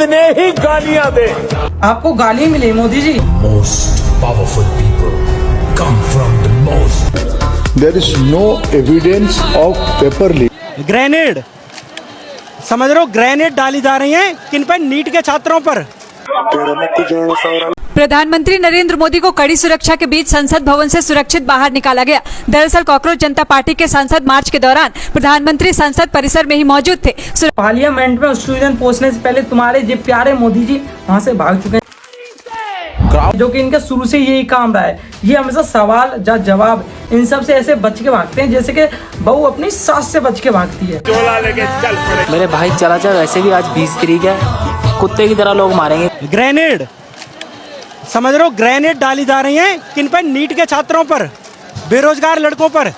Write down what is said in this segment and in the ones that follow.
कितने ही गालियां दे, आपको गाली मिली Modi ji. Most powerful people come from the most. There is no evidence of paper leak. Grenade, समझ रहे हो, ग्रेनेड डाली जा रही हैं किन पर? नीट के छात्रों पर। प्रधानमंत्री नरेंद्र मोदी को कड़ी सुरक्षा के बीच संसद भवन से सुरक्षित बाहर निकाला गया। दरअसल कॉकरोच जनता पार्टी के सांसद मार्च के दौरान प्रधानमंत्री संसद परिसर में ही मौजूद थे। पार्लियामेंट में स्टूडेंट पहुंचने से पहले तुम्हारे जो प्यारे मोदी जी वहां से भाग चुके हैं, जो कि इनका शुरू से यही काम रहा है। ये हमेशा सवाल जवाब इन सब से ऐसे बच के भागते हैं जैसे कि बहू अपनी सास से बच के भागती है। मेरे भाई चला जा, वैसे भी आज 20 तारीख है, कुत्ते की तरह लोग मारेंगे। ग्रेनेड, समझ रहे हो, ग्रेनेड डाली जा रही हैं किन पर? नीट के छात्रों पर, बेरोजगार लड़कों पर।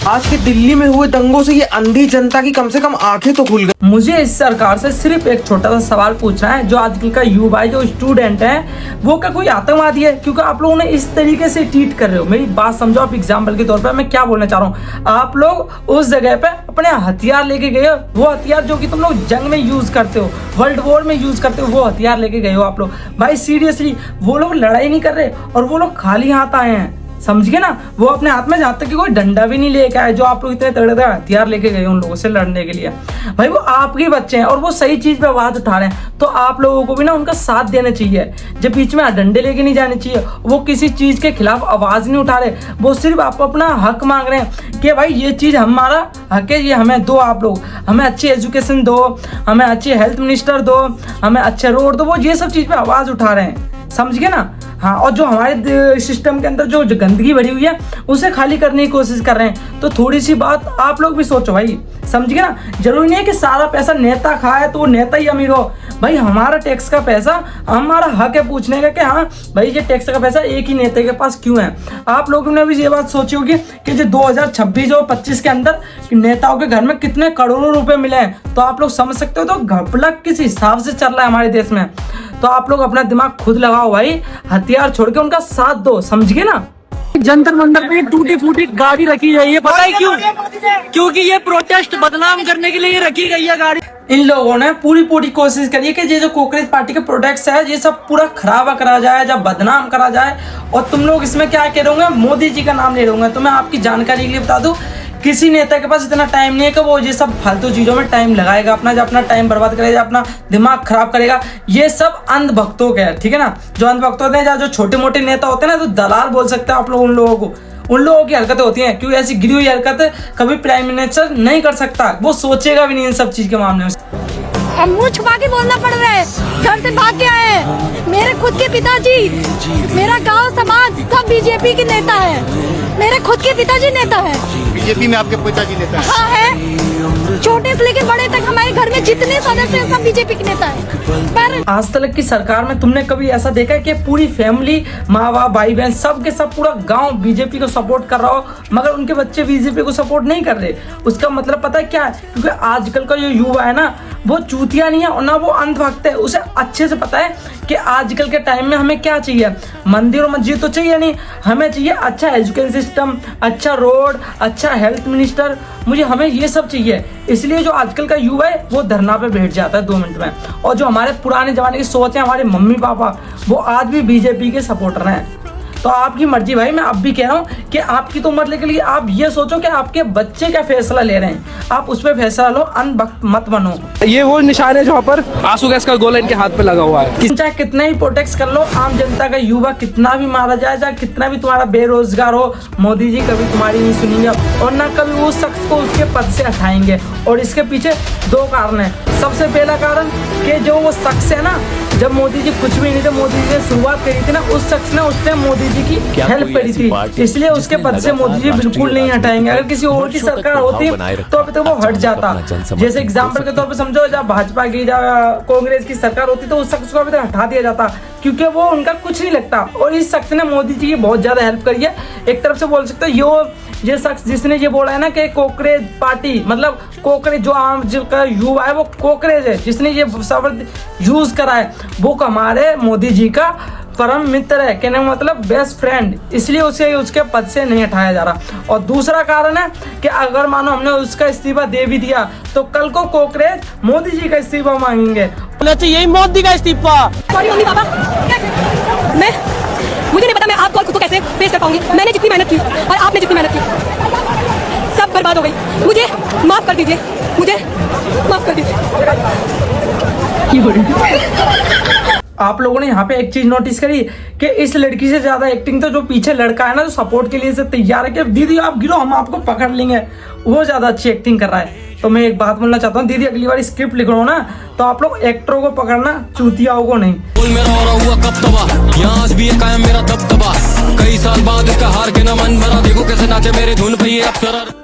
आज के दिल्ली में हुए दंगों से ये अंधी जनता की कम से कम आंखें तो खुल गई। मुझे इस सरकार से सिर्फ एक छोटा सा सवाल पूछना है, जो आजकल का युवा जो स्टूडेंट है वो क्या कोई आतंकवादी है? क्योंकि आप लोगों ने इस तरीके से ट्रीट कर रहे हो। मेरी बात समझो आप एग्जाम्पल के तौर पर मैं क्या बोलना चाह रहा हूँ। आप लोग उस जगह पे अपने हथियार लेके गए हो, वो हथियार जो कि तुम लोग जंग में यूज करते हो, वर्ल्ड वॉर में यूज करते हो, वो हथियार लेके गए हो आप लोग। भाई सीरियसली वो लोग लड़ाई नहीं कर रहे और वो लोग खाली हाथ आए हैं, समझ गए ना? वो अपने हाथ में जहाँ तक कि कोई डंडा भी नहीं लेके आए, जो आप लोग इतने तगड़े हथियार लेके गए उन लोगों से लड़ने के लिए। भाई वो आपके बच्चे हैं और वो सही चीज पे आवाज उठा रहे हैं, तो आप लोगों को भी ना उनका साथ देना चाहिए। जब बीच में डंडे लेके नहीं जाने चाहिए। वो किसी चीज के खिलाफ आवाज नहीं उठा रहे, वो सिर्फ आप अपना हक मांग रहे हैं कि भाई ये चीज हमारा हक है, ये हमें दो, आप लोग हमें अच्छी एजुकेशन दो, हमें अच्छी हेल्थ मिनिस्टर दो, हमें अच्छे रोड दो। वो ये सब चीज पे आवाज उठा रहे हैं, समझ गए ना? हाँ, और जो हमारे सिस्टम के अंदर जो गंदगी भरी हुई है उसे खाली करने की कोशिश कर रहे हैं। तो थोड़ी सी बात आप लोग भी सोचो भाई, समझ गए ना? जरूरी नहीं है कि सारा पैसा नेता खाए तो वो नेता ही अमीर हो। भाई हमारा टैक्स का पैसा, हमारा हक है पूछने का कि हाँ भाई ये टैक्स का पैसा एक ही नेता के पास क्यों है। आप लोगों ने भी ये बात सोची होगी कि जो 2026 और 25 के अंदर नेताओं के घर में कितने करोड़ों रुपए मिले हैं, तो आप लोग समझ सकते हो तो घपला किस हिसाब से चल रहा है हमारे देश में। तो आप लोग अपना दिमाग खुद लगाओ भाई, हथियार छोड़ के उनका साथ दो, समझ गए ना? जंतर मंतर पे टूटी फूटी गाड़ी रखी गई है, पता है क्यों? क्योंकि ये प्रोटेस्ट बदनाम करने के लिए रखी गई है गाड़ी। इन लोगों ने पूरी कोशिश करी है कि ये जो कॉकरोच पार्टी के प्रोडक्ट्स है ये सब पूरा खराब करा जाए, जब बदनाम करा जाए। और तुम लोग इसमें क्या कह रहे होंगे? मोदी जी का नाम ले रहे होंगे। तो मैं आपकी जानकारी के लिए बता दूं, किसी नेता के पास इतना टाइम नहीं है कि वो ये सब फालतू चीजों में टाइम लगाएगा, अपना टाइम बर्बाद करेगा, अपना दिमाग खराब करेगा। ये सब अंधभक्तों के है, ठीक है ना? जो अंधभक्त होते हैं, जो छोटे मोटे नेता होते हैं ना, तो दलाल बोल सकते हैं आप लोग उन लोगों को। उन लोगों की हरकतें होती हैं, क्योंकि ऐसी गिरी हुई हरकत कभी प्राइम मिनिस्टर नहीं कर सकता, वो सोचेगा भी नहीं इन सब चीज के मामले में। अब मुंह छुपा के बोलना पड़ रहा है, घर से भाग के आए। मेरे खुद के पिताजी, मेरा गांव समाज सब बीजेपी के नेता है। मेरे खुद के पिताजी नेता है। बीजेपी में आपके पिताजी नेता है? हाँ है, छोटे से लेकर बड़े तक हमारे घर में जितने सदस्य हैं सब बीजेपी के नेता है। पर आज तक की सरकार में तुमने कभी ऐसा देखा है कि पूरी फैमिली, माँ बाप, भाई बहन, सब के सब पूरा गांव बीजेपी को सपोर्ट कर रहा हो मगर उनके बच्चे बीजेपी को सपोर्ट नहीं कर रहे? उसका मतलब पता है क्या है? क्योंकि आजकल का जो युवा है ना, वो चूतिया नहीं है और ना वो अंधभक्त है। उसे अच्छे से पता है कि आजकल के टाइम में हमें क्या चाहिए। मंदिर और मस्जिद तो चाहिए नहीं, हमें चाहिए अच्छा एजुकेशन सिस्टम, अच्छा रोड, अच्छा हेल्थ मिनिस्टर। हमें ये सब चाहिए। इसलिए जो आजकल का युवा है वो धरना पे बैठ जाता है 2 मिनट में। और जो हमारे पुराने जमाने की सोच है, हमारे मम्मी पापा, वो आज भी बीजेपी के सपोर्टर हैं। तो आपकी मर्जी भाई, मैं अब भी कह रहा हूँ कि आपकी तो उम्र लेके लिए आप ये सोचो कि आपके बच्चे क्या फैसला ले रहे हैं, आप उस पर फैसला लो, अनभक्त मत बनो। ये वो निशान है जहाँ पर आंसू गैस का गोला इनके हाथ पे लगा हुआ है। चाहे कितना ही प्रोटेक्ट कर लो, आम जनता का युवा कितना भी मारा जाए, चाहे कितना भी तुम्हारा बेरोजगार हो, मोदी जी कभी तुम्हारी नहीं सुनेंगे और ना कभी उस शख्स को उसके पद से हटाएंगे। और इसके पीछे 2 कारण है। सबसे पहला कारण कि जो वो शख्स है ना, जब मोदी जी कुछ भी नहीं थे, मोदी जी ने शुरुआत करी थी ना, उस शख्स ने उसने मोदी जी की हेल्प करी थी, इसलिए उसके पद से मोदी जी बिल्कुल नहीं हटाएंगे। अगर किसी और की सरकार होती तो अभी तक वो हट जाता। जैसे एग्जाम्पल के तौर पर समझो, जब भाजपा की, जब कांग्रेस की सरकार होती तो उस शख्स को अभी तक हटा दिया जाता, क्योंकि वो उनका कुछ नहीं लगता। और इस शख्स ने मोदी जी की बहुत ज्यादा हेल्प करी है। एक तरफ से बोल सकते हो ये शख्स जिसने ये बोला है ना कि कॉकरोच पार्टी, मतलब कॉकरोच जो आम का युवा है वो कॉकरोच है, जिसने ये शब्द यूज करा है, वो हमारे मोदी जी का परम मित्र है, कहने का मतलब बेस्ट फ्रेंड, इसलिए उसे उसके पद से नहीं हटाया जा रहा। और दूसरा कारण है कि अगर मानो हमने उसका इस्तीफा दे भी दिया तो कल को कॉकरोच मोदी जी का इस्तीफा मांगेंगे बोला यही मौत दी का इस्तीफा। सॉरी मम्मी पापा, मुझे नहीं पता मैं आपको और खुद को कैसे फेस कर पाऊंगी। मैंने जितनी मेहनत की और आपने जितनी मेहनत की सब बर्बाद हो गई। मुझे माफ कर दीजिए, मुझे माफ कर दीजिए। आप लोगों ने यहाँ पे एक चीज नोटिस करी कि इस लड़की से ज्यादा एक्टिंग तो जो पीछे लड़का है ना, जो सपोर्ट के लिए से तैयार है कि दीदी आप गिरो हम आपको पकड़ लेंगे, वो ज्यादा अच्छी एक्टिंग कर रहा है। तो मैं एक बात बोलना चाहता हूँ, दीदी अगली बार स्क्रिप्ट लिख रहा हो ना तो आप लोग एक्टरों को पकड़ना, चूतियाओं को नहीं। मेरा दबदबा कई साल बाद इसका हार के ना मन भरा, देखो कैसे नाचे मेरे धुन पे ये अप्सरा।